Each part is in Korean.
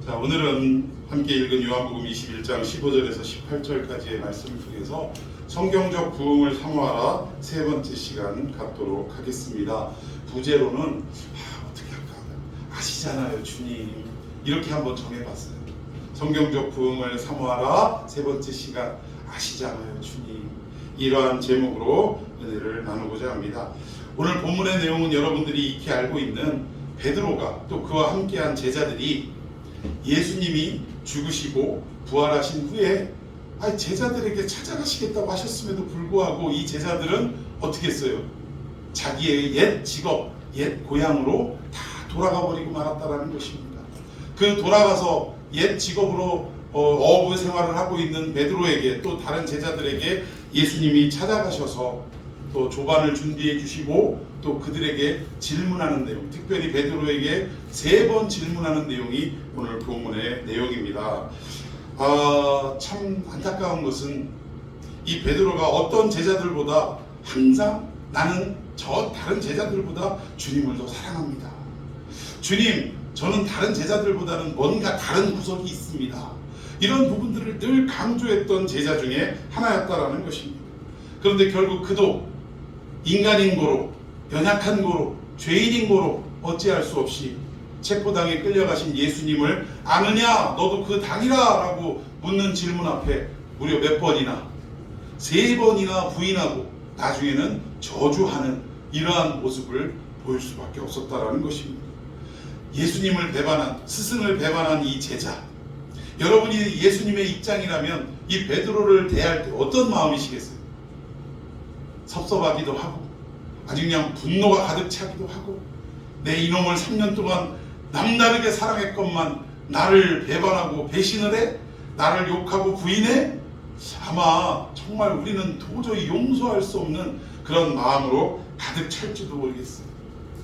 자, 오늘은 함께 읽은 요한복음 21장 15절에서 18절까지의 말씀을 통해서 성경적 부흥을 사모하라 세 번째 시간 갖도록 하겠습니다. 부제로는 어떻게 할까? 아시잖아요, 주님. 이렇게 한번 정해봤어요. 성경적 부흥을 사모하라 세 번째 시간, 아시잖아요, 주님. 이러한 제목으로 은혜를 나누고자 합니다. 오늘 본문의 내용은 여러분들이 익히 알고 있는 베드로가 또 그와 함께한 제자들이 예수님이 죽으시고 부활하신 후에 제자들에게 찾아가시겠다고 하셨음에도 불구하고 이 제자들은 어떻게 했어요? 자기의 옛 직업, 옛 고향으로 다 돌아가 버리고 말았다라는 것입니다. 그 돌아가서 옛 직업으로 어부 생활을 하고 있는 베드로에게 또 다른 제자들에게 예수님이 찾아가셔서 또 조반을 준비해 주시고 또 그들에게 질문하는 내용, 특별히 베드로에게 3번 질문하는 내용이 오늘 본문의 내용입니다. 참 안타까운 것은 이 베드로가 어떤 제자들보다 항상 나는 저 다른 제자들보다 주님을 더 사랑합니다. 주님, 저는 다른 제자들보다는 뭔가 다른 구석이 있습니다. 이런 부분들을 늘 강조했던 제자 중에 하나였다라는 것입니다. 그런데 결국 그도 인간인 고로, 연약한 고로, 죄인인 고로 어찌할 수 없이 체포당에 끌려가신 예수님을 아느냐? 너도 그 당이라 라고 묻는 질문 앞에 무려 몇 번이나 3번이나 부인하고 나중에는 저주하는 이러한 모습을 보일 수밖에 없었다라는 것입니다. 예수님을 배반한, 스승을 배반한 이 제자, 여러분이 예수님의 입장이라면 이 베드로를 대할 때 어떤 마음이시겠어요? 섭섭하기도 하고 아주 그냥 분노가 가득 차기도 하고 내 이놈을 3년 동안 남다르게 사랑했건만 나를 배반하고 배신을 해? 나를 욕하고 부인해? 아마 정말 우리는 도저히 용서할 수 없는 그런 마음으로 가득 찰지도 모르겠어요.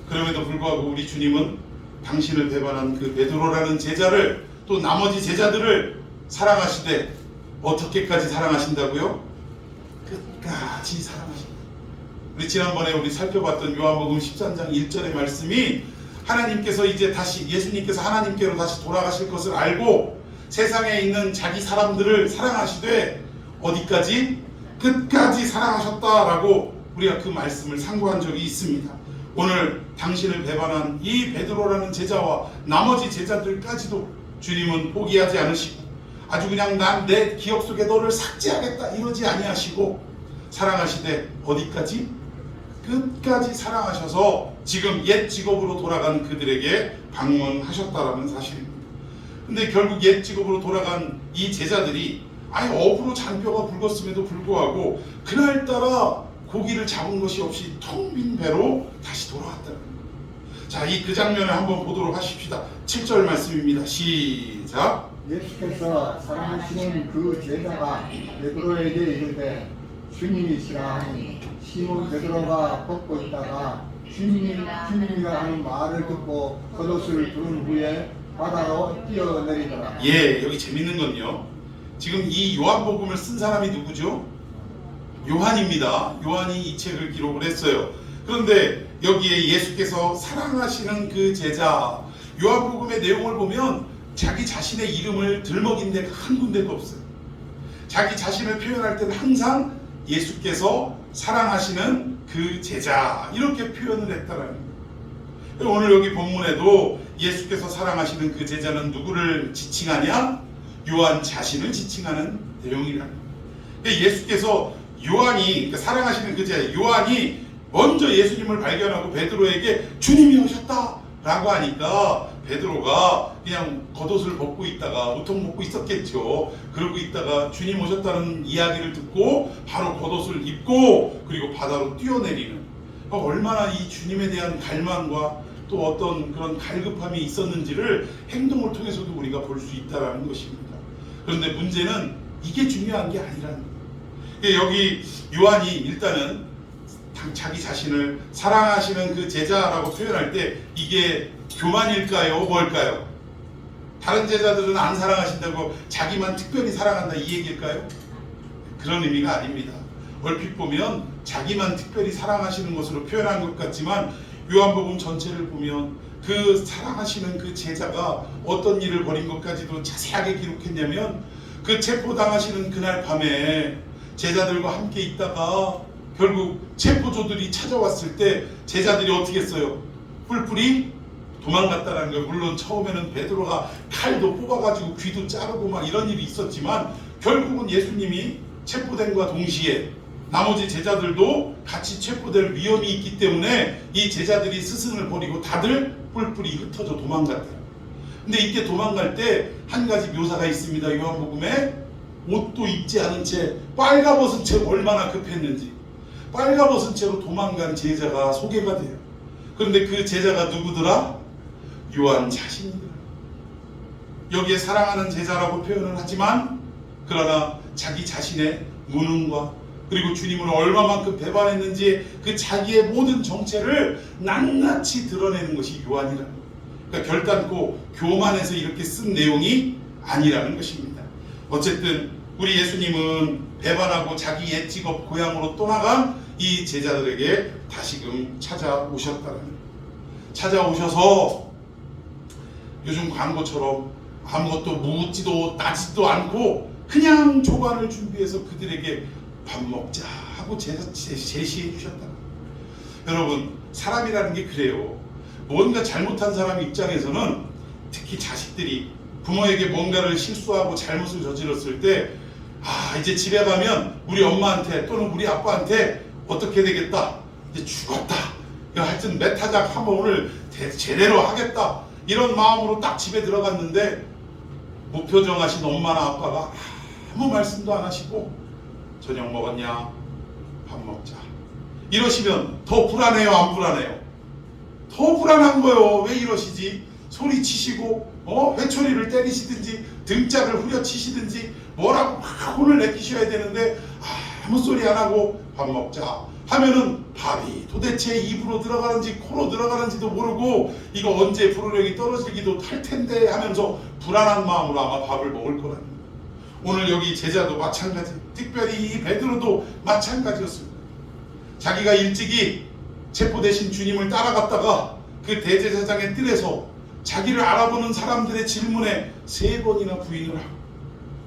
그럼에도 불구하고 우리 주님은 당신을 배반한 그 베드로라는 제자를 또 나머지 제자들을 사랑하시되 어떻게까지 사랑하신다고요? 끝까지 사랑하신다. 우리 지난번에 우리 살펴봤던 요한복음 13장 1절의 말씀이 하나님께서 이제 다시 예수님께서 하나님께로 다시 돌아가실 것을 알고 세상에 있는 자기 사람들을 사랑하시되 어디까지? 끝까지 사랑하셨다라고 우리가 그 말씀을 상고한 적이 있습니다. 오늘 당신을 배반한 이 베드로라는 제자와 나머지 제자들까지도 주님은 포기하지 않으시고 아주 그냥 난 내 기억 속에 너를 삭제하겠다 이러지 아니하시고 사랑하시되 어디까지? 끝까지 사랑하셔서 지금 옛 직업으로 돌아간 그들에게 방문하셨다라는 사실입니다. 근데 결국 옛 직업으로 돌아간 이 제자들이 어부로 잔뼈가 굵었음에도 불구하고 그날따라 고기를 잡은 것이 없이 텅 빈 배로 다시 돌아왔다는 겁니다. 자, 그 장면을 한번 보도록 하십시다. 7절 말씀입니다. 시작. 예수께서 사랑하시는 그 제자가 베드로에게 이르되 주님이시라 하니 시몬 베드로가 벗고 있다가 주님이라 하는 말을 듣고 겉옷을 두른 후에 바다로 뛰어내리더라. 여기 재밌는 건요, 지금 이 요한복음을 쓴 사람이 누구죠? 요한입니다. 요한이 이 책을 기록을 했어요. 그런데 여기에 예수께서 사랑하시는 그 제자, 요한복음의 내용을 보면 자기 자신의 이름을 들먹인 데가 한 군데도 없어요. 자기 자신을 표현할 때는 항상 예수께서 사랑하시는 그 제자 이렇게 표현을 했다라는 거예요. 오늘 여기 본문에도 예수께서 사랑하시는 그 제자는 누구를 지칭하냐? 요한 자신을 지칭하는 내용이라는 거예요. 예수께서 요한이, 사랑하시는 그 제자 요한이 먼저 예수님을 발견하고 베드로에게 주님이 오셨다 라고 하니까 베드로가 그냥 겉옷을 벗고 있다가 우통 벗고 있었겠죠. 그러고 있다가 주님 오셨다는 이야기를 듣고 바로 겉옷을 입고 그리고 바다로 뛰어내리는, 얼마나 이 주님에 대한 갈망과 또 어떤 그런 갈급함이 있었는지를 행동을 통해서도 우리가 볼 수 있다는 것입니다. 그런데 문제는 이게 중요한 게 아니라는 거예요. 여기 요한이 일단은 자기 자신을 사랑하시는 그 제자라고 표현할 때 이게 교만일까요? 뭘까요? 다른 제자들은 안 사랑하신다고 자기만 특별히 사랑한다 이 얘기일까요? 그런 의미가 아닙니다. 얼핏 보면 자기만 특별히 사랑하시는 것으로 표현한 것 같지만 요한복음 전체를 보면 그 사랑하시는 그 제자가 어떤 일을 벌인 것까지도 자세하게 기록했냐면 그 체포당하시는 그날 밤에 제자들과 함께 있다가 결국 체포조들이 찾아왔을 때 제자들이 어떻게 했어요? 뿔뿔이 도망갔다는 거예요. 물론 처음에는 베드로가 칼도 뽑아가지고 귀도 자르고 막 이런 일이 있었지만 결국은 예수님이 체포된과 동시에 나머지 제자들도 같이 체포될 위험이 있기 때문에 이 제자들이 스승을 버리고 다들 뿔뿔이 흩어져 도망갔다. 근데 이때 도망갈 때 한 가지 묘사가 있습니다. 요한복음에 옷도 입지 않은 채 빨가벗은 채 얼마나 급했는지 빨가벗은 채로 도망간 제자가 소개가 돼요. 그런데 그 제자가 누구더라? 요한 자신이더라. 여기에 사랑하는 제자라고 표현을 하지만 그러나 자기 자신의 무능과 그리고 주님을 얼마만큼 배반했는지 그 자기의 모든 정체를 낱낱이 드러내는 것이 요한이라는 거예요. 그러니까 결단코 교만해서 이렇게 쓴 내용이 아니라는 것입니다. 어쨌든 우리 예수님은 배반하고 자기 옛 직업 고향으로 떠나간 이 제자들에게 다시금 찾아오셨다는 거예요. 찾아오셔서 요즘 광고처럼 아무것도 묻지도 따지도 않고 그냥 조반을 준비해서 그들에게 밥 먹자 하고 제시해 주셨다. 여러분, 사람이라는 게 그래요. 뭔가 잘못한 사람 입장에서는 특히 자식들이 부모에게 뭔가를 실수하고 잘못을 저질렀을 때 이제 집에 가면 우리 엄마한테 또는 우리 아빠한테 어떻게 되겠다, 이제 죽었다, 하여튼 메타작 한번 오늘 제대로 하겠다 이런 마음으로 딱 집에 들어갔는데 무표정하신 엄마나 아빠가 아무 말씀도 안 하시고 저녁 먹었냐? 밥 먹자 이러시면 더 불안해요, 안 불안해요? 더 불안한 거예요. 왜 이러시지? 소리치시고 회초리를 때리시든지 등짝을 후려치시든지 뭐라고 막 혼을 내키셔야 되는데 아무 소리 안 하고 밥 먹자 하면은 밥이 도대체 입으로 들어가는지 코로 들어가는지도 모르고 이거 언제 불호령이 떨어지기도 할 텐데 하면서 불안한 마음으로 아마 밥을 먹을 거라는 거예요. 오늘 여기 제자도 마찬가지, 특별히 이 베드로도 마찬가지였습니다. 자기가 일찍이 체포되신 주님을 따라갔다가 그 대제사장의 뜰에서 자기를 알아보는 사람들의 질문에 3번이나 부인을 하고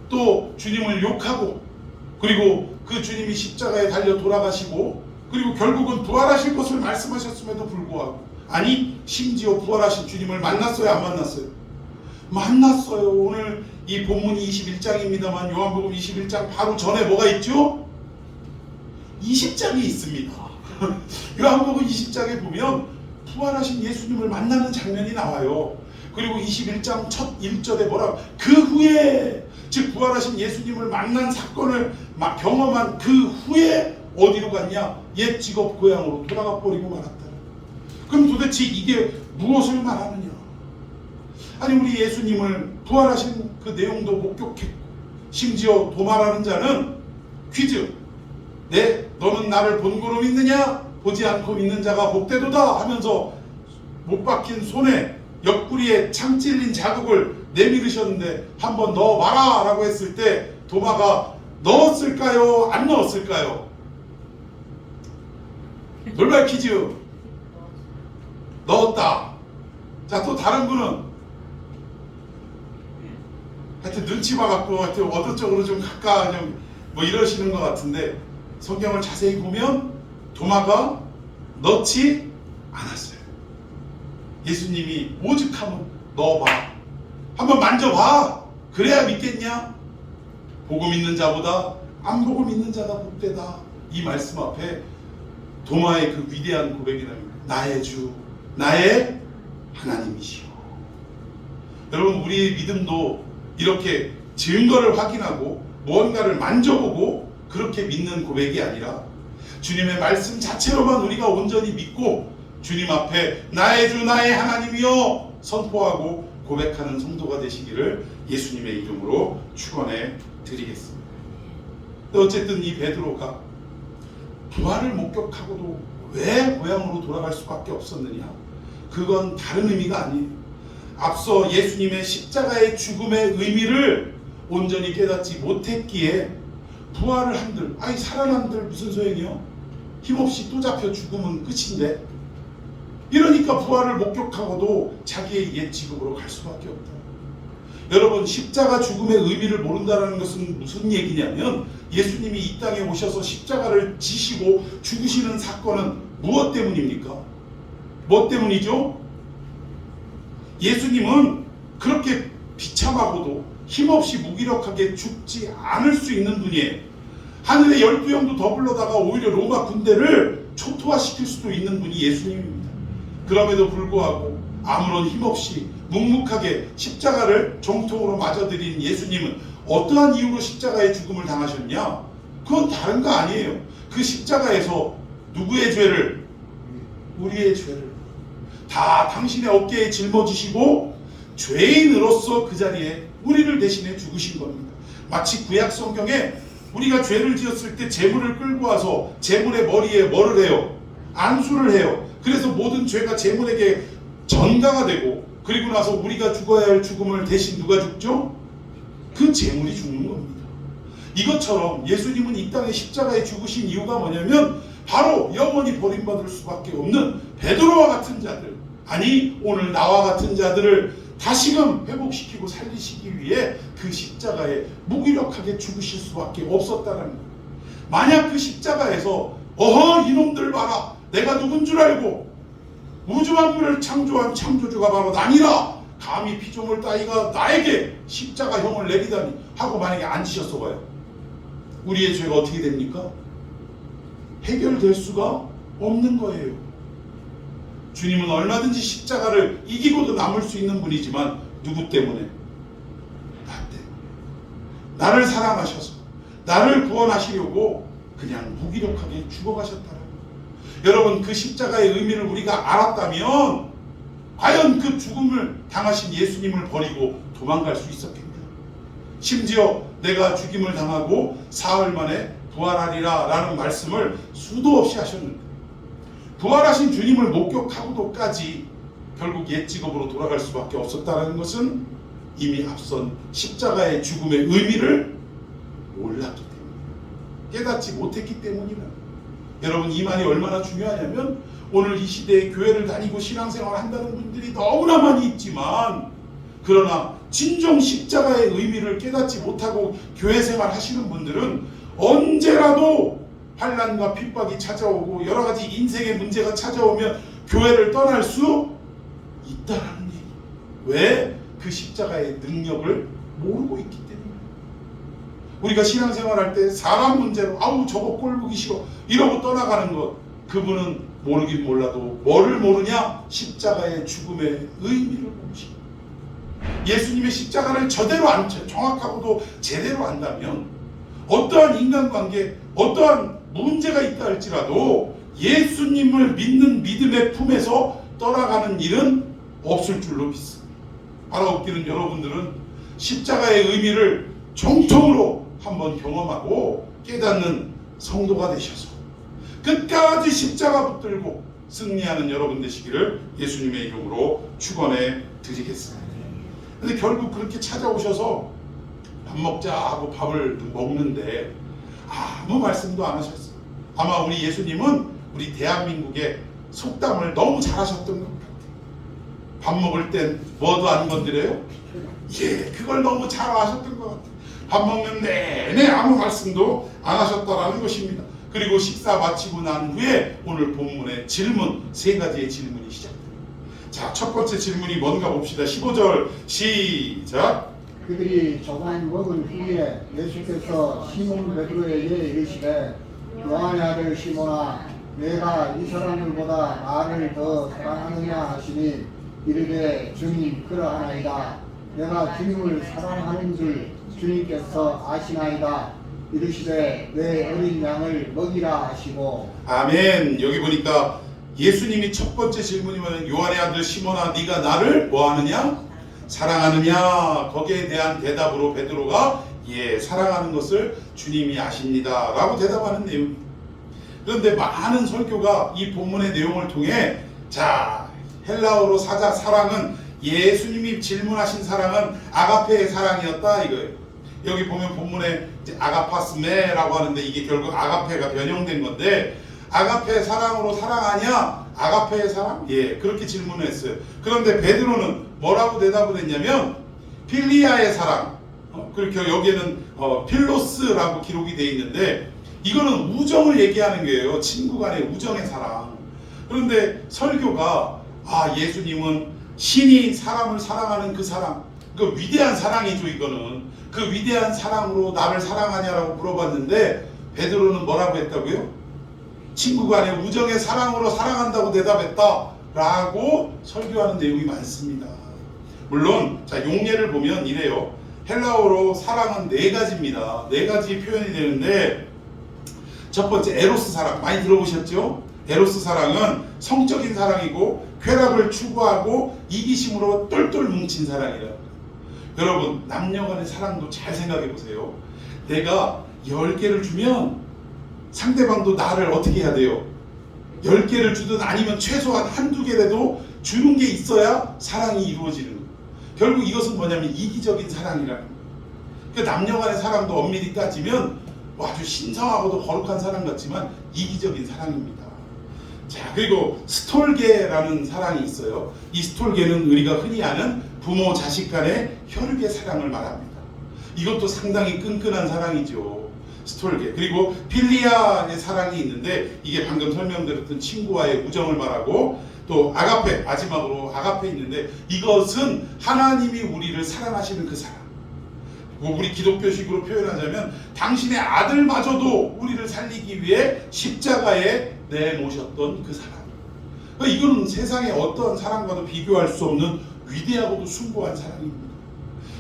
또 주님을 욕하고 그리고 그 주님이 십자가에 달려 돌아가시고 그리고 결국은 부활하실 것을 말씀하셨음에도 불구하고 아니 심지어 부활하신 주님을 만났어요, 안 만났어요? 만났어요. 오늘 이 본문이 21장입니다만 요한복음 21장 바로 전에 뭐가 있죠? 20장이 있습니다. 요한복음 20장에 보면 부활하신 예수님을 만나는 장면이 나와요. 그리고 21장 첫 1절에 뭐라고? 그 후에, 즉 부활하신 예수님을 만난 사건을 경험한 그 후에 어디로 갔냐? 옛 직업 고향으로 돌아가 버리고 말았다. 그럼 도대체 이게 무엇을 말하느냐? 아니 우리 예수님을 부활하신 그 내용도 목격했고 심지어 도말하는 자는 퀴즈, 너는 나를 본고로 믿느냐? 보지 않고 믿는 자가 복되도다 하면서 못 박힌 손에 옆구리에 창 찔린 자국을 내밀으셨는데 한번 넣어봐라 라고 했을 때 도마가 넣었을까요? 안 넣었을까요? 돌발 퀴즈. 넣었다. 자, 또 다른 분은 하여튼 눈치 봐갖고 하여튼 어느 쪽으로 좀 갈까 뭐 이러시는 것 같은데 성경을 자세히 보면 도마가 넣지 않았어요. 예수님이 오죽하면 넣어봐, 한번 만져봐, 그래야 믿겠냐? 보고 믿는 자보다 안 보고 믿는 자가 복되다. 이 말씀 앞에 도마의 그 위대한 고백이라는 거예요. 나의 주, 나의 하나님이시오. 여러분, 우리의 믿음도 이렇게 증거를 확인하고 무언가를 만져보고 그렇게 믿는 고백이 아니라 주님의 말씀 자체로만 우리가 온전히 믿고 주님 앞에 나의 주 나의 하나님이여 선포하고 고백하는 성도가 되시기를 예수님의 이름으로 축원해 드리겠습니다. 어쨌든 이 베드로가 부활을 목격하고도 왜 고향으로 돌아갈 수밖에 없었느냐? 그건 다른 의미가 아니에요. 앞서 예수님의 십자가의 죽음의 의미를 온전히 깨닫지 못했기에 부활을 한들, 살아난들 무슨 소용이요? 힘없이 또 잡혀 죽으면 끝인데 이러니까 부활을 목격하고도 자기의 옛 직업으로 갈 수밖에 없다. 여러분, 십자가 죽음의 의미를 모른다는 것은 무슨 얘기냐면 예수님이 이 땅에 오셔서 십자가를 지시고 죽으시는 사건은 무엇 때문입니까? 뭐 때문이죠? 예수님은 그렇게 비참하고도 힘없이 무기력하게 죽지 않을 수 있는 분이에요. 하늘의 12영도 더 불러다가 오히려 로마 군대를 초토화시킬 수도 있는 분이 예수님입니다. 그럼에도 불구하고 아무런 힘없이 묵묵하게 십자가를 정통으로 맞아들인 예수님은 어떠한 이유로 십자가의 죽음을 당하셨냐? 그건 다른 거 아니에요. 그 십자가에서 누구의 죄를? 우리의 죄를 다 당신의 어깨에 짊어지시고 죄인으로서 그 자리에 우리를 대신해 죽으신 겁니다. 마치 구약 성경에 우리가 죄를 지었을 때 제물을 끌고 와서 제물의 머리에 뭐를 해요? 안수를 해요. 그래서 모든 죄가 제물에게 전가가 되고, 그리고 나서 우리가 죽어야 할 죽음을 대신 누가 죽죠? 그 제물이 죽는 겁니다. 이것처럼 예수님은 이 땅에 십자가에 죽으신 이유가 뭐냐면 바로 영원히 버림받을 수밖에 없는 베드로와 같은 자들, 아니 오늘 나와 같은 자들을 다시금 회복시키고 살리시기 위해 그 십자가에 무기력하게 죽으실 수밖에 없었다는 거예요. 만약 그 십자가에서 어허 이놈들 봐라, 내가 누군 줄 알고 우주 만물을 창조한 창조주가 바로 나니라, 감히 피조물 따위가 나에게 십자가형을 내리다니 하고 만약에 앉으셨어 봐요. 우리의 죄가 어떻게 됩니까? 해결될 수가 없는 거예요. 주님은 얼마든지 십자가를 이기고도 남을 수 있는 분이지만 누구 때문에? 나 때문에. 나를 사랑하셔서 나를 구원하시려고 그냥 무기력하게 죽어가셨다는 거예요. 여러분, 그 십자가의 의미를 우리가 알았다면 과연 그 죽음을 당하신 예수님을 버리고 도망갈 수 있었겠냐? 심지어 내가 죽임을 당하고 사흘 만에 부활하리라 라는 말씀을 수도 없이 하셨는데, 부활하신 주님을 목격하고도까지 결국 옛 직업으로 돌아갈 수밖에 없었다는 것은 이미 앞선 십자가의 죽음의 의미를 몰랐기 때문이에요. 깨닫지 못했기 때문이라. 여러분, 이 말이 얼마나 중요하냐면 오늘 이 시대에 교회를 다니고 신앙생활을 한다는 분들이 너무나 많이 있지만, 그러나 진정 십자가의 의미를 깨닫지 못하고 교회 생활 하시는 분들은 언제라도 환난과 핍박이 찾아오고 여러 가지 인생의 문제가 찾아오면 교회를 떠날 수 있다라는 얘기. 왜? 그 십자가의 능력을 모르고 있기 때문에. 우리가 신앙생활할 때 사람 문제로 아우 저거 꼴 보기 싫어 이러고 떠나가는 것, 그분은 모르긴 몰라도 뭐를 모르냐? 십자가의 죽음의 의미를 모르시고, 예수님의 십자가를 정확하고도 제대로 안다면 어떠한 인간관계, 어떠한 문제가 있다 할지라도 예수님을 믿는 믿음의 품에서 떠나가는 일은 없을 줄로 믿습니다. 알아듣기는 여러분들은 십자가의 의미를 정통으로 한번 경험하고 깨닫는 성도가 되셔서 끝까지 십자가 붙들고 승리하는 여러분 되시기를 예수님의 이름으로 축원해 드리겠습니다. 근데 결국 그렇게 찾아오셔서 밥 먹자 하고 밥을 먹는데 아무 말씀도 안 하셨어요. 아마 우리 예수님은 우리 대한민국의 속담을 너무 잘하셨던 것 같아요. 밥 먹을 땐 뭐도 안 건드려요? 예, 그걸 너무 잘 아셨던 것 같아요. 밥 먹는 내내 아무 말씀도 안 하셨다라는 것입니다. 그리고 식사 마치고 난 후에 오늘 본문의 질문, 세 가지의 질문이 시작됩니다. 자, 첫 번째 질문이 뭔가 봅시다. 15절 시작. 그들이 조금 먹은 후에 예수께서 시몬 베드로에게 이르시되 요한의 아들 시몬아, 내가 이 사람들보다 나를 더 사랑하느냐 하시니 이르되 주님 그러하나이다. 내가 주님을 사랑하는 줄 주님께서 아시나이다. 이르시되 내 어린 양을 먹이라 하시고. 아멘. 여기 보니까 예수님이 첫 번째 질문이 뭐냐면 요한의 아들 시몬아, 네가 나를 뭐하느냐? 사랑하느냐? 거기에 대한 대답으로 베드로가 예, 사랑하는 것을 주님이 아십니다 라고 대답하는 내용입니다. 그런데 많은 설교가 이 본문의 내용을 통해 자, 헬라어로 사랑은 예수님이 질문하신 사랑은 아가페의 사랑이었다 이거예요. 여기 보면 본문에 아가파스메라고 하는데 이게 결국 아가페가 변형된 건데, 아가페 사랑으로 사랑하냐 아가페의 사랑? 예, 그렇게 질문을 했어요. 그런데 베드로는 뭐라고 대답을 했냐면 필리아의 사랑. 그렇게 여기에는 필로스라고 기록이 되어 있는데 이거는 우정을 얘기하는 거예요. 친구 간의 우정의 사랑. 그런데 설교가 예수님은 신이 사람을 사랑하는 그 사랑, 그 위대한 사랑이죠. 이거는 그 위대한 사랑으로 나를 사랑하냐라고 물어봤는데 베드로는 뭐라고 했다고요? 친구 간의 우정의 사랑으로 사랑한다고 대답했다라고 설교하는 내용이 많습니다. 물론 자 용례를 보면 이래요. 헬라어로 사랑은 네 가지입니다. 네 가지 표현이 되는데 첫 번째 에로스 사랑 많이 들어보셨죠? 에로스 사랑은 성적인 사랑이고 쾌락을 추구하고 이기심으로 똘똘 뭉친 사랑이라. 여러분 남녀 간의 사랑도 잘 생각해 보세요. 내가 10개를 주면 상대방도 나를 어떻게 해야 돼요? 10개를 주든 아니면 최소한 한두 개라도 주는 게 있어야 사랑이 이루어지는 거예요. 결국 이것은 뭐냐면 이기적인 사랑이라는 거예요. 그 남녀 간의 사랑도 엄밀히 따지면 아주 신성하고도 거룩한 사랑 같지만 이기적인 사랑입니다. 자, 그리고 스톨게라는 사랑이 있어요. 이 스톨게는 우리가 흔히 아는 부모 자식 간의 혈육의 사랑을 말합니다. 이것도 상당히 끈끈한 사랑이죠. 스톨게. 그리고 필리아의 사랑이 있는데 이게 방금 설명드렸던 친구와의 우정을 말하고 또 아가페, 마지막으로 아가페 있는데 이것은 하나님이 우리를 사랑하시는 그 사랑. 우리 기독교식으로 표현하자면 당신의 아들마저도 우리를 살리기 위해 십자가에 내놓으셨던 그 사랑. 이거는 세상의 어떠한 사랑과도 비교할 수 없는 위대하고도 숭고한 사랑입니다.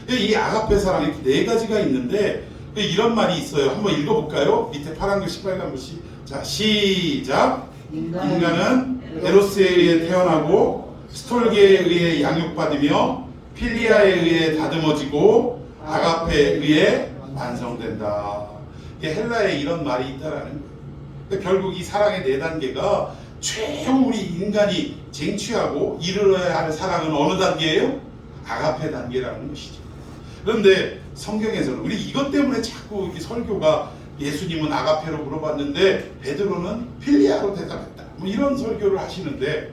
이 아가페 사랑 이렇게 네 가지가 있는데 이런 말이 있어요. 한번 읽어볼까요? 밑에 파란 글씨 빨간 글씨. 자, 시작. 인간은 에로스에 의해 태어나고 스톨게에 의해 양육받으며 필리아에 의해 다듬어지고 아가페에 의해 완성된다. 이게 헬라에 이런 말이 있다라는 거예요. 그러니까 결국 이 사랑의 네 단계가 최후 우리 인간이 쟁취하고 이르러야 할 사랑은 어느 단계예요? 아가페 단계라는 것이죠. 그런데 성경에서는 우리 이것 때문에 자꾸 이렇게 설교가 예수님은 아가페로 물어봤는데 베드로는 필리아로 대답했다. 뭐 이런 설교를 하시는데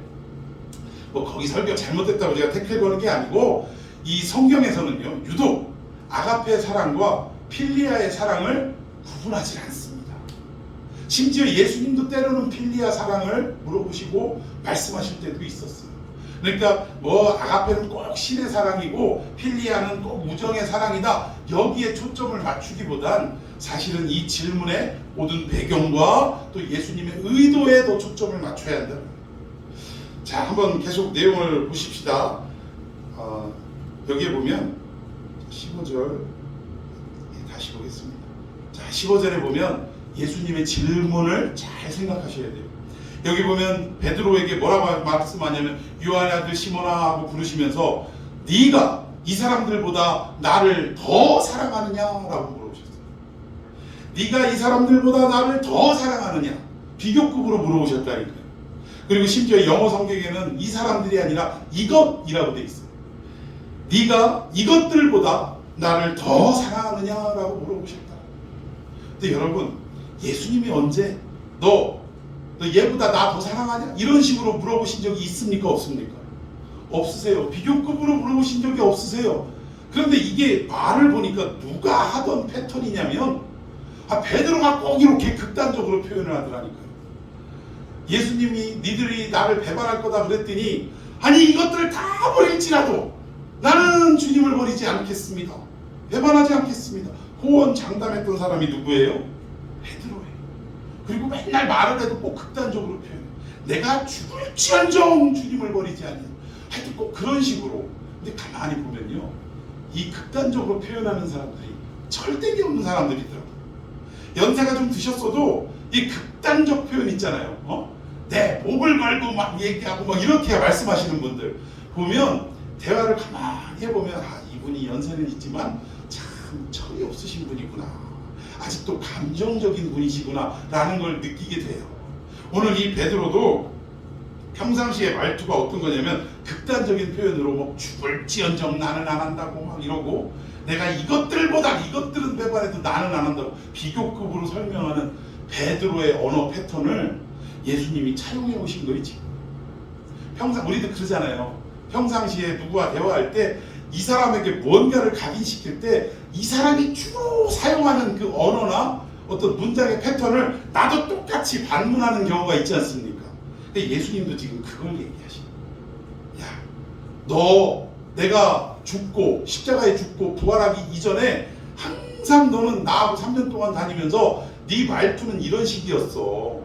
거기 설교 잘못됐다고 제가 태클 거는 게 아니고 이 성경에서는요 유독 아가페의 사랑과 필리아의 사랑을 구분하지 않습니다. 심지어 예수님도 때로는 필리아 사랑을 물어보시고 말씀하실 때도 있었어요. 그러니까 아가페는 꼭 신의 사랑이고 필리아는 꼭 우정의 사랑이다. 여기에 초점을 맞추기보단 사실은 이 질문의 모든 배경과 또 예수님의 의도에 더 초점을 맞춰야 한다. 자, 한번 계속 내용을 보십시다. 여기에 보면 15절 다시 보겠습니다. 자, 15절에 보면 예수님의 질문을 잘 생각하셔야 돼요. 여기 보면 베드로에게 뭐라고 말씀하냐면 요한의 아들 시몬아 하고 부르시면서 네가 이 사람들보다 나를 더 사랑하느냐라고 물어보셨어요. 네가 이 사람들보다 나를 더 사랑하느냐, 비교급으로 물어보셨다니까요. 그리고 심지어 영어 성경에는 이 사람들이 아니라 이것이라고 돼 있어요. 네가 이것들보다 나를 더 사랑하느냐라고 물어보셨다. 근데 여러분 예수님이 언제 너 얘보다 나 더 사랑하냐? 이런 식으로 물어보신 적이 있습니까? 없습니까? 없으세요. 비교급으로 물어보신 적이 없으세요. 그런데 이게 말을 보니까 누가 하던 패턴이냐면 베드로가 꼭 이렇게 극단적으로 표현을 하더라니까요. 예수님이 니들이 나를 배반할 거다 그랬더니 아니 이것들을 다 버릴지라도 나는 주님을 버리지 않겠습니다. 배반하지 않겠습니다. 호언장담했던 사람이 누구예요? 베드로예요. 그리고 맨날 말을 해도 꼭 극단적으로 표현해. 내가 죽을지언정 주님을 버리지 않냐. 하여튼 꼭 그런 식으로. 근데 가만히 보면요, 이 극단적으로 표현하는 사람들이 철देख이 없는 사람들이더라고요. 연세가 좀 드셨어도 이 극단적 표현 있잖아요. 내 목을 걸고 막 얘기하고 막 이렇게 말씀하시는 분들 보면 대화를 가만히 해보면 이분이 연세는 있지만 참 철이 없으신 분이구나. 아직도 감정적인 분이시구나 라는 걸 느끼게 돼요. 오늘 이 베드로도 평상시에 말투가 어떤 거냐면 극단적인 표현으로 죽을지언정 나는 안 한다고 막 이러고 내가 이것들은 배반해도 나는 안 한다고 비교급으로 설명하는 베드로의 언어 패턴을 예수님이 차용해 오신 거지. 우리도 그러잖아요. 평상시에 누구와 대화할 때 이 사람에게 뭔가를 각인시킬 때 이 사람이 주로 사용하는 그 언어나 어떤 문장의 패턴을 나도 똑같이 반문하는 경우가 있지 않습니까? 근데 예수님도 지금 그걸 얘기하시는 거예요. 야, 너 내가 죽고 십자가에 죽고 부활하기 이전에 항상 너는 나하고 3년 동안 다니면서 네 말투는 이런 식이었어.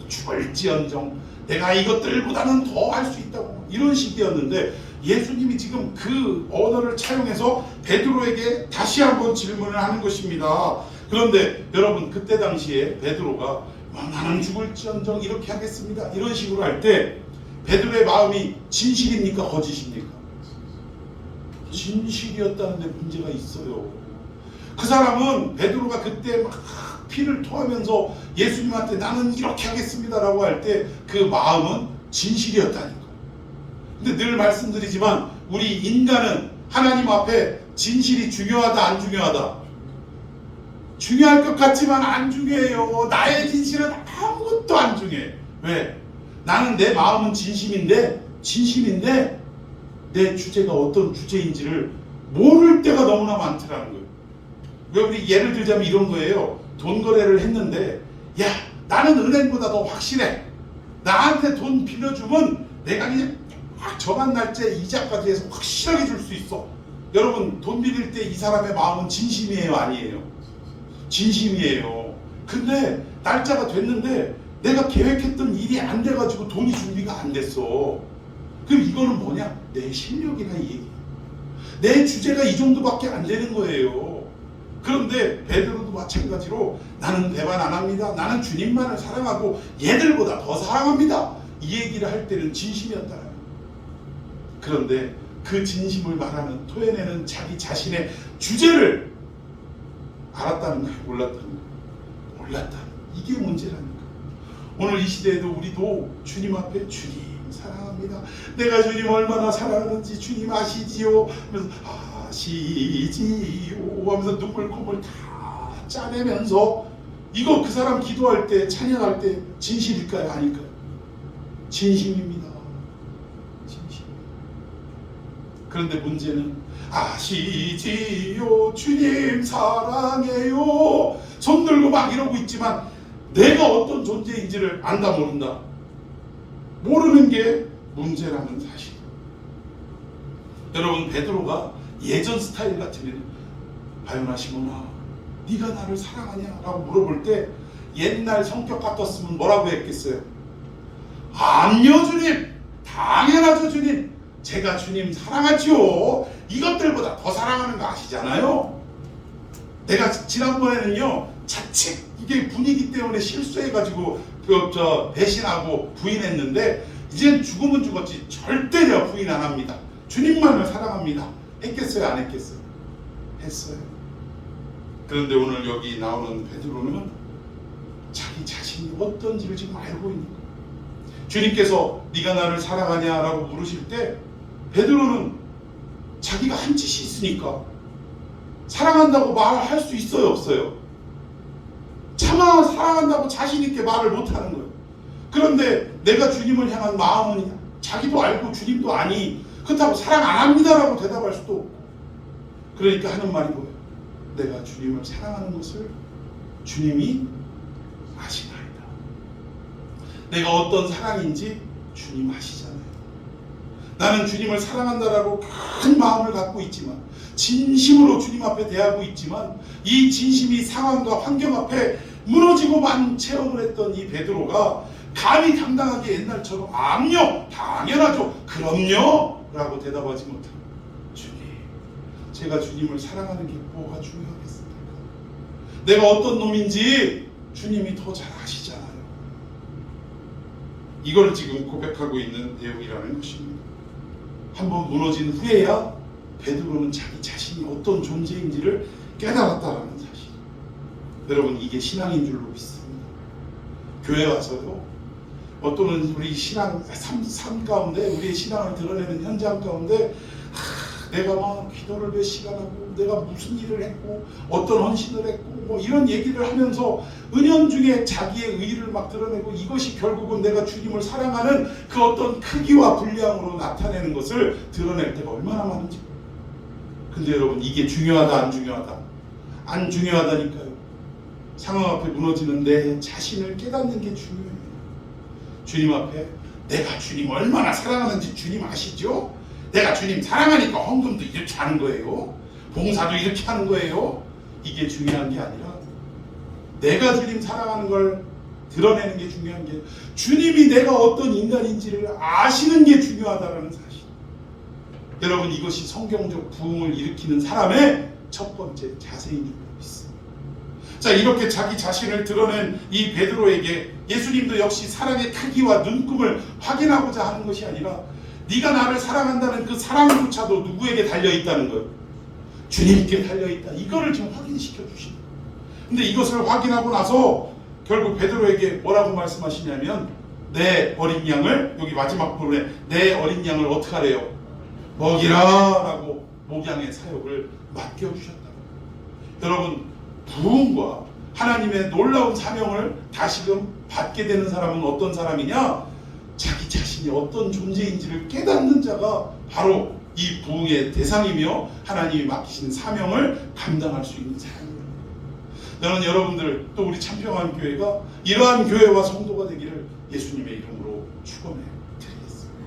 죽을지언정 내가 이것들보다는 더 할 수 있다고, 이런 식이었는데 예수님이 지금 그 언어를 차용해서 베드로에게 다시 한번 질문을 하는 것입니다. 그런데 여러분, 그때 당시에 베드로가 나는 죽을지언정 이렇게 하겠습니다 이런 식으로 할 때 베드로의 마음이 진실입니까 거짓입니까? 진실이었다는데 문제가 있어요. 그 사람은 베드로가 그때 막 피를 토하면서 예수님한테 나는 이렇게 하겠습니다라고 할 때 그 마음은 진실이었다니까. 근데 늘 말씀드리지만 우리 인간은 하나님 앞에 진실이 중요하다 안 중요하다? 중요할 것 같지만 안 중요해요. 나의 진실은 아무것도 안 중요해. 왜? 나는 내 마음은 진심인데 내 주제가 어떤 주제인지를 모를 때가 너무나 많더라는 거예요. 왜? 우리 예를 들자면 이런 거예요. 돈 거래를 했는데 야, 나는 은행보다 더 확실해. 나한테 돈 빌려주면 내가 그냥 정한 날짜에 이자까지 해서 확실하게 줄 수 있어. 여러분, 돈 빌릴 때 이 사람의 마음은 진심이에요 아니에요? 진심이에요. 근데 날짜가 됐는데 내가 계획했던 일이 안 돼가지고 돈이 준비가 안 됐어. 그럼 이거는 뭐냐? 내 실력이나 이 얘기. 내 주제가 이 정도밖에 안 되는 거예요. 그런데 베드로도 마찬가지로 나는 배반 안 합니다. 나는 주님만을 사랑하고 얘들보다 더 사랑합니다. 이 얘기를 할 때는 진심이었다. 그런데 그 진심을 말하는, 토해내는 자기 자신의 주제를 알았다는 거야, 몰랐다는 거야? 몰랐다. 이게 문제라니까. 오늘 이 시대에도 우리도 주님 앞에 주님 사랑합니다. 내가 주님 얼마나 사랑하는지 주님 아시지요? 하면서 아시지요 하면서 눈물 콧물 다 짜내면서 이거 그 사람 기도할 때 찬양할 때 진실일까요? 아닐까요? 진심입니다. 진심. 그런데 문제는 아시지요 주님 사랑해요 손 들고 막 이러고 있지만 내가 어떤 존재인지를 안다 모른다. 모르는 게 문제라는 사실. 여러분, 베드로가 예전 스타일 같으면 바요나 시몬아 네가 나를 사랑하냐? 라고 물어볼 때 옛날 성격 같았으면 뭐라고 했겠어요? 암요 주님, 당연하죠 주님, 제가 주님 사랑하지요. 이것들보다 더 사랑하는 거 아시잖아요. 내가 지난번에는요 자칫 이게 분위기 때문에 실수해가지고 배신하고 부인했는데 이젠 죽으면 죽었지 절대 내가 부인 안 합니다. 주님만을 사랑합니다. 했겠어요 안 했겠어요? 했어요. 그런데 오늘 여기 나오는 베드로는 자기 자신이 어떤지를 지금 알고 있는 거예요. 주님께서 네가 나를 사랑하냐라고 물으실 때 베드로는 자기가 한 짓이 있으니까 사랑한다고 말할 수 있어요 없어요? 차마 사랑한다고 자신 있게 말을 못하는 거예요. 그런데 내가 주님을 향한 마음은 자기도 알고 주님도 아니 그렇다고 사랑 안 합니다라고 대답할 수도 없고, 그러니까 하는 말이 뭐예요? 내가 주님을 사랑하는 것을 주님이 아시나이다. 내가 어떤 사랑인지 주님 아시잖아요. 나는 주님을 사랑한다라고 큰 마음을 갖고 있지만, 진심으로 주님 앞에 대하고 있지만, 이 진심이 상황과 환경 앞에 무너지고만 체험을 했던 이 베드로가 감히 당당하게 옛날처럼 암요, 당연하죠, 그럼요 라고 대답하지 못하고, 주님, 제가 주님을 사랑하는 게 뭐가 중요하겠습니까? 내가 어떤 놈인지 주님이 더 잘 아시잖아요. 이걸 지금 고백하고 있는 내용이라는 것입니다. 한번 무너진 후에야 베드로는 자기 자신이 어떤 존재인지를 깨달았다라는 사실. 여러분, 이게 신앙인 줄로 믿습니다. 교회 와서요, 또는 우리 신앙 삶 가운데 우리의 신앙을 드러내는 현장 가운데 내가 막 기도를 몇 시간 하고 내가 무슨 일을 했고 어떤 헌신을 했고 뭐 이런 얘기를 하면서 은연중에 자기의 의의를 막 드러내고 이것이 결국은 내가 주님을 사랑하는 그 어떤 크기와 분량으로 나타내는 것을 드러낼 때가 얼마나 많은지. 근데 여러분, 이게 중요하다 안 중요하다? 안 중요하다니까요. 상황 앞에 무너지는 내 자신을 깨닫는 게 중요해요. 주님 앞에 내가 주님 얼마나 사랑하는지 주님 아시죠? 내가 주님 사랑하니까 헌금도 이렇게 하는 거예요. 봉사도 이렇게 하는 거예요. 이게 중요한 게 아니라 내가 주님 사랑하는 걸 드러내는 게 중요한 게, 주님이 내가 어떤 인간인지를 아시는 게 중요하다는 사실. 여러분, 이것이 성경적 부흥을 일으키는 사람의 첫 번째 자세인 줄 믿습니다. 자, 이렇게 자기 자신을 드러낸 이 베드로에게 예수님도 역시 사랑의 크기와 눈금을 확인하고자 하는 것이 아니라, 네가 나를 사랑한다는 그 사랑조차도 누구에게 달려있다는 것, 주님께 달려있다, 이거를 지금 확인시켜 주십니다. 근데 이것을 확인하고 나서 결국 베드로에게 뭐라고 말씀하시냐면, 내 어린 양을, 여기 마지막 부분에 내 어린 양을 어떻게 하래요? 먹이라 라고 목양의 사역을 맡겨주셨다. 여러분, 부흥과 하나님의 놀라운 사명을 다시금 받게 되는 사람은 어떤 사람이냐? 자기 자신이 어떤 존재인지를 깨닫는 자가 바로 이 부흥의 대상이며 하나님이 맡기신 사명을 감당할 수 있는 사람입니다. 저는 여러분들, 또 우리 참평한교회가 이러한 교회와 성도가 되기를 예수님의 이름으로 축원해 드리겠습니다.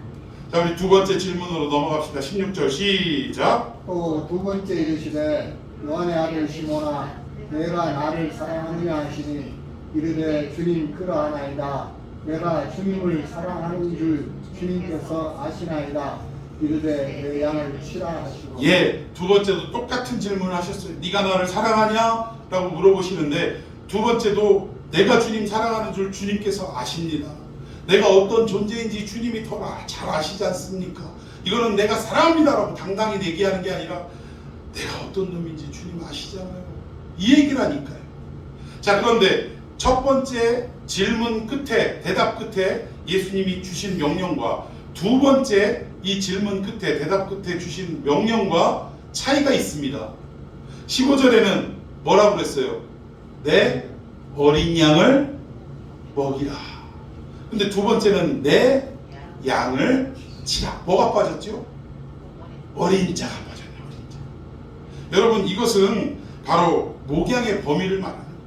자, 우리 두 번째 질문으로 넘어갑시다. 16절 시작. 또 두 번째 이르시되 요한의 아들 시몬아 내가 나를 사랑하느냐 하시니 이르되 주님 그러하나이다. 내가 주님을 사랑하는 줄 주님께서 아시나이다. 이르되 내 양을 치라 하시고. 예, 두 번째도 똑같은 질문을 하셨어요. 네가 나를 사랑하냐? 라고 물어보시는데, 두 번째도 내가 주님 사랑하는 줄 주님께서 아십니다. 내가 어떤 존재인지 주님이 더 잘 아시지 않습니까? 이거는 내가 사랑합니다 라고 당당히 얘기하는 게 아니라 내가 어떤 놈인지 주님 아시잖아요. 이 얘기라니까요. 자, 그런데 첫 번째 질문 끝에, 대답 끝에 예수님이 주신 명령과 두 번째 이 질문 끝에, 대답 끝에 주신 명령과 차이가 있습니다. 15절에는 뭐라고 그랬어요? 내 어린 양을 먹이라. 근데 두 번째는 내 양을 치라. 뭐가 빠졌죠? 어린 자가 빠졌네. 어린 자. 여러분, 이것은 바로 목양의 범위를 말하는 거예요.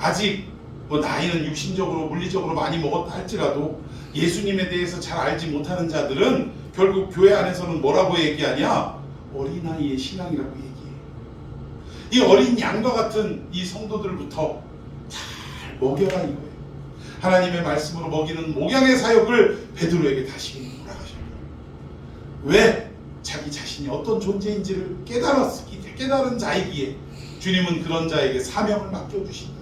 아직 뭐 나이는 육신적으로 물리적으로 많이 먹었다 할지라도 예수님에 대해서 잘 알지 못하는 자들은 결국 교회 안에서는 뭐라고 얘기하냐? 어린아이의 신앙이라고 얘기해요. 이 어린 양과 같은 이 성도들부터 잘 먹여라 이거예요. 하나님의 말씀으로 먹이는 목양의 사역을 베드로에게 다시 몰아가십니다. 왜? 자기 자신이 어떤 존재인지를 깨달은 자이기에 주님은 그런 자에게 사명을 맡겨주신다.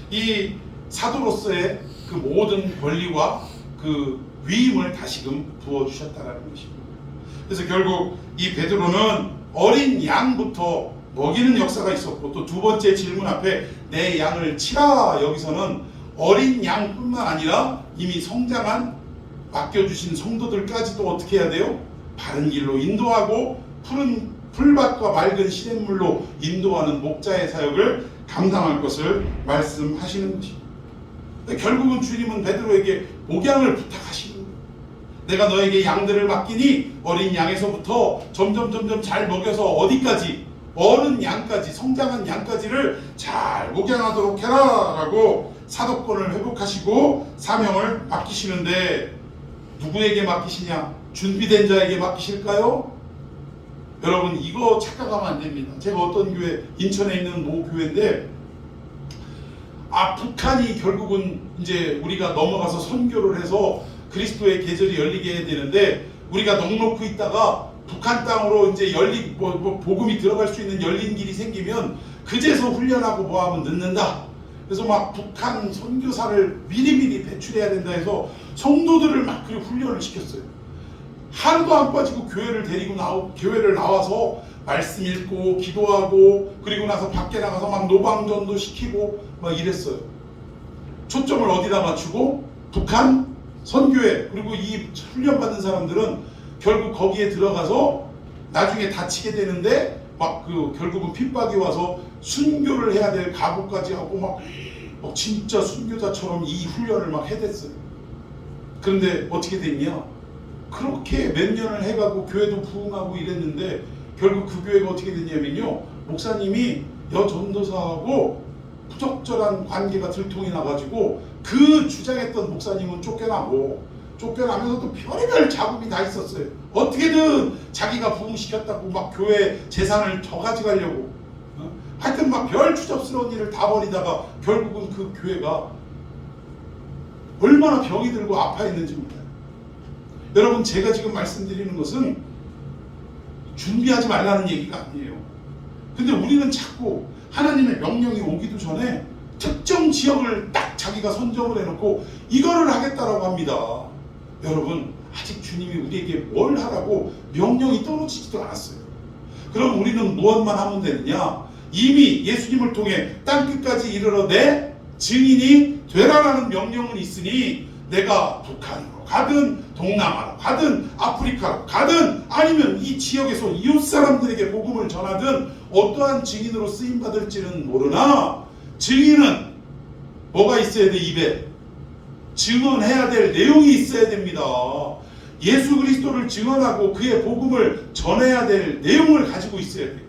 이 사도로서의 그 모든 권리와 그 위임을 다시금 부어주셨다는 것입니다. 그래서 결국 이 베드로는 어린 양부터 먹이는 역사가 있었고, 또 두 번째 질문 앞에 내 양을 치라, 여기서는 어린 양뿐만 아니라 이미 성장한 맡겨주신 성도들까지도 어떻게 해야 돼요? 바른 길로 인도하고 푸른 풀밭과 맑은 시냇물로 인도하는 목자의 사역을 감당할 것을 말씀하시는 것입니다. 결국은 주님은 베드로에게 목양을 부탁하시는 거예요. 내가 너에게 양들을 맡기니 어린 양에서부터 점점 잘 먹여서 어디까지? 어른 양까지, 성장한 양까지를 잘 목양하도록 해라 라고 사도권을 회복하시고 사명을 맡기시는데, 누구에게 맡기시냐? 준비된 자에게 맡기실까요? 여러분, 이거 착각하면 안 됩니다. 제가 어떤 교회, 인천에 있는 모 교회인데, 북한이 결국은 이제 우리가 넘어가서 선교를 해서 그리스도의 계절이 열리게 해야 되는데, 우리가 넉넉히 있다가 북한 땅으로 이제 복음이 들어갈 수 있는 열린 길이 생기면 그제서 훈련하고 뭐하면 늦는다. 그래서 막 북한 선교사를 미리미리 배출해야 된다 해서 성도들을 막 그리고 훈련을 시켰어요. 하루도 안 빠지고 교회를 나와서 말씀 읽고 기도하고, 그리고 나서 밖에 나가서 막 노방전도 시키고 막 이랬어요. 초점을 어디다 맞추고? 북한 선교회. 그리고 이 훈련받은 사람들은 결국 거기에 들어가서 나중에 다치게 되는데 막 결국은 핍박이 와서 순교를 해야 될 각오까지 하고 막 진짜 순교자처럼 이 훈련을 막 해댔어요. 그런데 어떻게 됐냐? 그렇게 몇 년을 해가고 교회도 부흥하고 이랬는데 결국 그 교회가 어떻게 됐냐면요, 목사님이 여전도사하고 부적절한 관계가 들통이 나가지고 그 주장했던 목사님은 쫓겨나면서도 별의별 잡음이 다 있었어요. 어떻게든 자기가 부흥시켰다고 막 교회 재산을 더 가져가려고 하여튼 막 별 추접스러운 일을 다 벌이다가 결국은 그 교회가 얼마나 병이 들고 아파했는지 몰라요. 여러분, 제가 지금 말씀드리는 것은 준비하지 말라는 얘기가 아니에요. 근데 우리는 자꾸 하나님의 명령이 오기도 전에 특정 지역을 딱 자기가 선정을 해놓고 이거를 하겠다라고 합니다. 여러분, 아직 주님이 우리에게 뭘 하라고 명령이 떨어지지도 않았어요. 그럼 우리는 무엇만 하면 되느냐? 이미 예수님을 통해 땅끝까지 이르러 내 증인이 되라라는 명령은 있으니 내가 북한으로 가든 동남아로 가든 아프리카로 가든 아니면 이 지역에서 이웃 사람들에게 복음을 전하든 어떠한 증인으로 쓰임받을지는 모르나 증인은 뭐가 있어야 돼? 입에 증언해야 될 내용이 있어야 됩니다. 예수 그리스도를 증언하고 그의 복음을 전해야 될 내용을 가지고 있어야 돼요.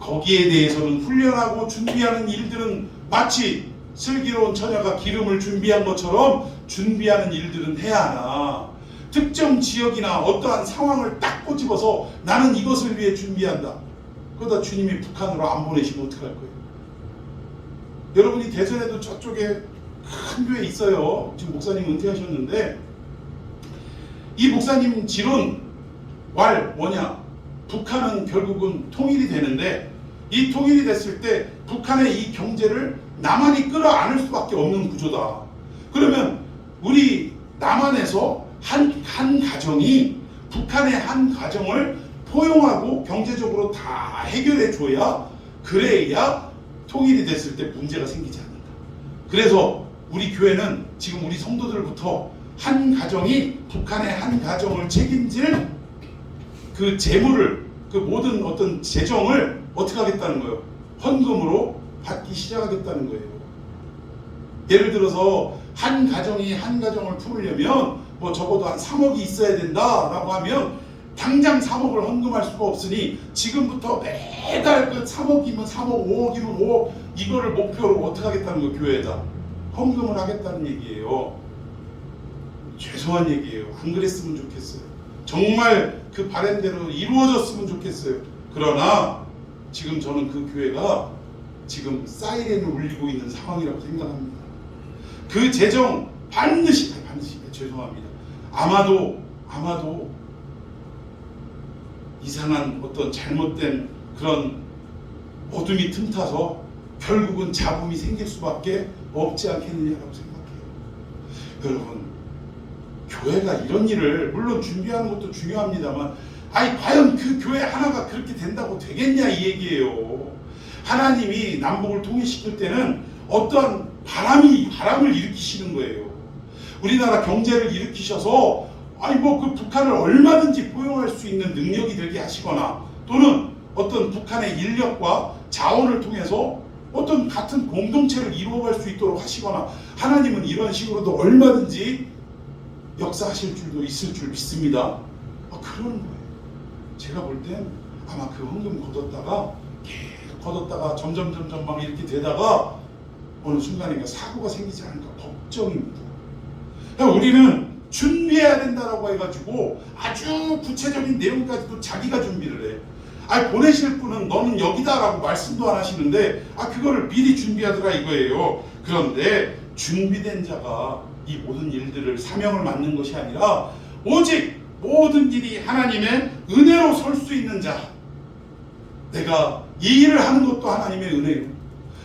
거기에 대해서는 훈련하고 준비하는 일들은 마치 슬기로운 처녀가 기름을 준비한 것처럼 준비하는 일들은 해야 하나, 특정 지역이나 어떠한 상황을 딱 꼬집어서 나는 이것을 위해 준비한다, 그러다 주님이 북한으로 안 보내시면 어떡할 거예요? 여러분이 대전에도 저쪽에 큰 교회 있어요. 지금 목사님 은퇴하셨는데 이 목사님 지론 뭐냐, 북한은 결국은 통일이 되는데 이 통일이 됐을 때 북한의 이 경제를 남한이 끌어안을 수밖에 없는 구조다. 그러면 우리 남한에서 한 가정이 북한의 한 가정을 포용하고 경제적으로 다 해결해 줘야, 그래야 통일이 됐을 때 문제가 생기지 않는다. 그래서 우리 교회는 지금 우리 성도들부터 한 가정이 북한의 한 가정을 책임질 그 재물을, 그 모든 어떤 재정을 어떻게 하겠다는 거예요? 헌금으로 받기 시작하겠다는 거예요. 예를 들어서 한 가정이 한 가정을 풀으려면 뭐 적어도 한 3억이 있어야 된다라고 하면 당장 3억을 헌금할 수가 없으니 지금부터 매달 그 3억이면 3억, 5억이면 5억, 이거를 목표로 어떻게 하겠다는 거예요? 교회에다 헌금을 하겠다는 얘기예요. 죄송한 얘기예요. 안 그랬으면 좋겠어요. 정말 그 바람대로 이루어졌으면 좋겠어요. 그러나 지금 저는 그 교회가 지금 사이렌을 울리고 있는 상황이라고 생각합니다. 그 재정 반드시 죄송합니다. 아마도 이상한 어떤 잘못된 그런 어둠이 틈타서 결국은 잡음이 생길 수밖에 없지 않겠느냐라고 생각해요. 여러분, 교회가 이런 일을 물론 준비하는 것도 중요합니다만, 과연 그 교회 하나가 그렇게 된다고 되겠냐 이 얘기예요. 하나님이 남북을 통일시킬 때는 어떠한 바람을 일으키시는 거예요. 우리나라 경제를 일으키셔서 그 북한을 얼마든지 포용할 수 있는 능력이 되게 하시거나, 또는 어떤 북한의 인력과 자원을 통해서 어떤 같은 공동체를 이루어갈 수 있도록 하시거나, 하나님은 이런 식으로도 얼마든지 역사하실 줄도 있을 줄 믿습니다. 그러는 거예요. 제가 볼 땐 아마 그 헌금 걷었다가 점점 막 이렇게 되다가 어느 순간에 사고가 생기지 않을까 걱정입니다. 우리는 준비해야 된다라고 해가지고 아주 구체적인 내용까지도 자기가 준비를 해. 보내실 분은 너는 여기다라고 말씀도 안 하시는데 그거를 미리 준비하더라 이거예요. 그런데 준비된 자가 이 모든 일들을 사명을 맡는 것이 아니라 오직 모든 일이 하나님의 은혜로 설 수 있는 자, 내가 이 일을 하는 것도 하나님의 은혜요,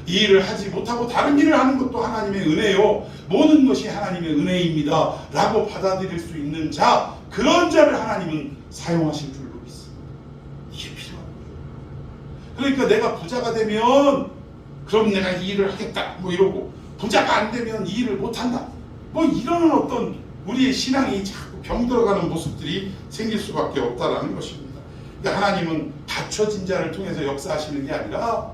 이 일을 하지 못하고 다른 일을 하는 것도 하나님의 은혜요, 모든 것이 하나님의 은혜입니다 라고 받아들일 수 있는 자, 그런 자를 하나님은 사용하실 줄로 믿습니다. 이게 필요한 거예요. 그러니까 내가 부자가 되면 그럼 내가 이 일을 하겠다 이러고, 부자가 안 되면 이 일을 못한다 이런 어떤 우리의 신앙이 자꾸 병들어가는 모습들이 생길 수밖에 없다라는 것입니다. 그러니까 하나님은 갖춰진 자를 통해서 역사하시는 게 아니라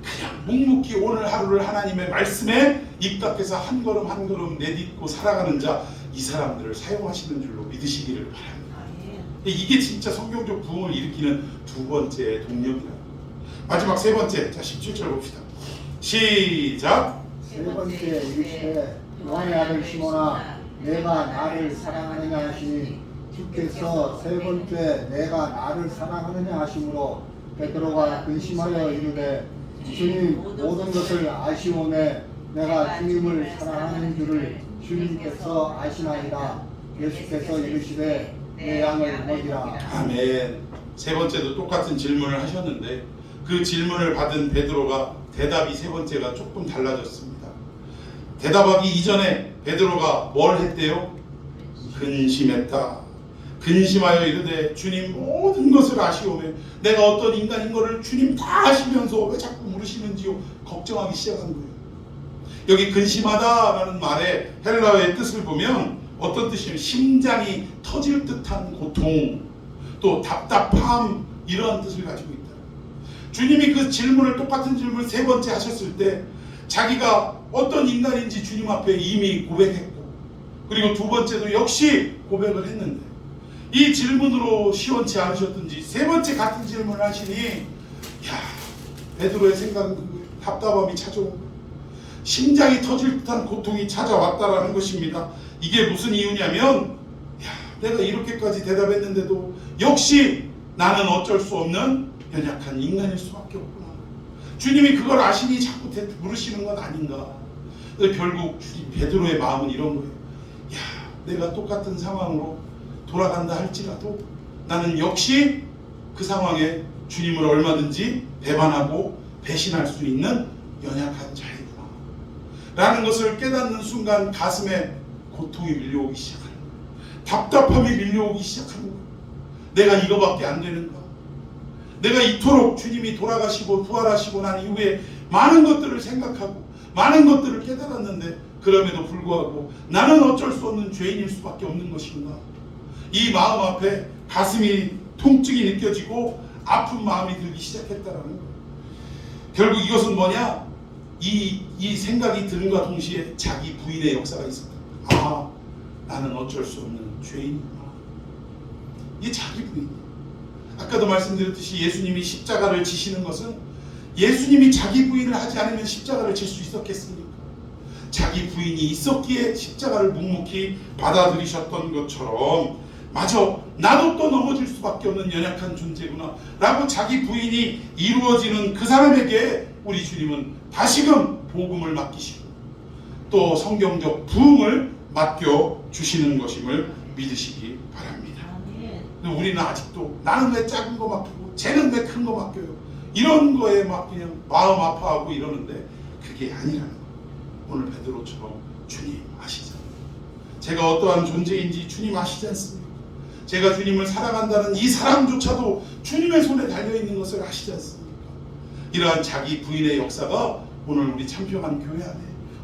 그냥 묵묵히 오늘 하루를 하나님의 말씀에 입각해서 한 걸음 한 걸음 내딛고 살아가는 자, 이 사람들을 사용하시는 줄로 믿으시기를 바랍니다. 이게 진짜 성경적 부흥을 일으키는 두 번째 동력이라고. 마지막 세 번째, 자 17절 봅시다. 시작. 세 번째 이르시되 요한의 아들 시몬아 내가 나를 사랑하느냐 하시니 주께서 세 번째 내가 나를 사랑하느냐 하심으로 베드로가 근심하여 이르되 주님 모든 것을 아시오매 내가 주님을 사랑하는 줄을 주님께서 아시나이다. 예수께서 이르시되 내 양을 먹이라. 아멘. 세 번째도 똑같은 질문을 하셨는데 그 질문을 받은 베드로가 대답이 세 번째가 조금 달라졌습니다. 대답하기 이전에 베드로가 뭘 했대요? 근심했다. 근심하여 이르되 주님 모든 것을 아시오매 내가 어떤 인간인 것을 주님 다 아시면서 왜 자꾸 물으시는지요? 걱정하기 시작한 거예요. 여기 근심하다라는 말의 헬라어의 뜻을 보면 어떤 뜻이냐면 심장이 터질 듯한 고통, 또 답답함, 이러한 뜻을 가지고 있다. 주님이 그 질문을, 똑같은 질문을 세 번째 하셨을 때 자기가 어떤 인간인지 주님 앞에 이미 고백했고, 그리고 두 번째도 역시 고백을 했는데 이 질문으로 시원치 않으셨든지 세 번째 같은 질문을 하시니 베드로의 생각은 답답함이 찾아온 거예요. 심장이 터질 듯한 고통이 찾아왔다라는 것입니다. 이게 무슨 이유냐면 내가 이렇게까지 대답했는데도 역시 나는 어쩔 수 없는 연약한 인간일 수밖에 없구나. 주님이 그걸 아시니 자꾸 물으시는 건 아닌가. 결국 베드로의 마음은 이런 거예요. 내가 똑같은 상황으로 돌아간다 할지라도 나는 역시 그 상황에 주님을 얼마든지 배반하고 배신할 수 있는 연약한 자이구나 라는 것을 깨닫는 순간 가슴에 고통이 밀려오기 시작하는 거예요. 답답함이 밀려오기 시작하는 거예요. 내가 이거밖에 안 되는가? 내가 이토록 주님이 돌아가시고 부활하시고 난 이후에 많은 것들을 생각하고 많은 것들을 깨달았는데 그럼에도 불구하고 나는 어쩔 수 없는 죄인일 수밖에 없는 것인가? 이 마음 앞에 가슴이 통증이 느껴지고 아픈 마음이 들기 시작했다라는 거예요. 결국 이것은 뭐냐? 이 생각이 드는과 동시에 자기 부인의 역사가 있었다. 나는 어쩔 수 없는 죄인이구나. 이게 자기 부인. 아까도 말씀드렸듯이 예수님이 십자가를 지시는 것은 예수님이 자기 부인을 하지 않으면 십자가를 질 수 있었겠습니까? 자기 부인이 있었기에 십자가를 묵묵히 받아들이셨던 것처럼 마저 나도 또 넘어질 수밖에 없는 연약한 존재구나 라고 자기 부인이 이루어지는 그 사람에게 우리 주님은 다시금 복음을 맡기시고 또 성경적 부흥을 맡겨주시는 것임을 믿으시기 바랍니다. 근데 우리는 아직도 나는 왜 작은 거 맡기고 쟤는 왜 큰 거 맡겨요? 이런 거에 막 그냥 마음 아파하고 이러는데 그게 아니라는 거예요. 오늘 베드로처럼 주님 아시잖아요. 제가 어떠한 존재인지 주님 아시지 않습니까? 제가 주님을 사랑한다는 이 사랑조차도 주님의 손에 달려있는 것을 아시지 않습니까? 이러한 자기 부인의 역사가 오늘 우리 참평한 교회 안에,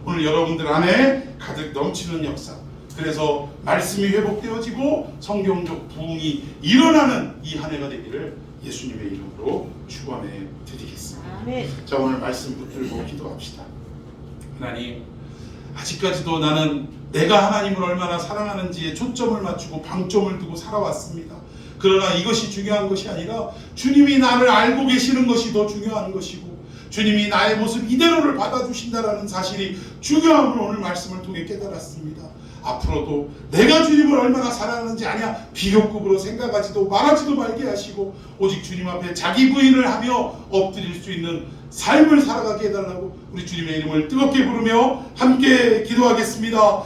오늘 여러분들 안에 가득 넘치는 역사, 그래서 말씀이 회복되어지고 성경적 부흥이 일어나는 이 한 해가 되기를 예수님의 이름으로 축원해 드리겠습니다. 아멘. 자, 오늘 말씀 붙들고 기도합시다. 하나님, 아직까지도 나는 내가 하나님을 얼마나 사랑하는지에 초점을 맞추고 방점을 두고 살아왔습니다. 그러나 이것이 중요한 것이 아니라 주님이 나를 알고 계시는 것이 더 중요한 것이고 주님이 나의 모습 이대로를 받아주신다는 사실이 중요함을 오늘 말씀을 통해 깨달았습니다. 앞으로도 내가 주님을 얼마나 사랑하는지 아냐 비교급으로 생각하지도 말하지도 말게 하시고 오직 주님 앞에 자기 부인을 하며 엎드릴 수 있는 삶을 살아가게 해달라고 우리 주님의 이름을 뜨겁게 부르며 함께 기도하겠습니다.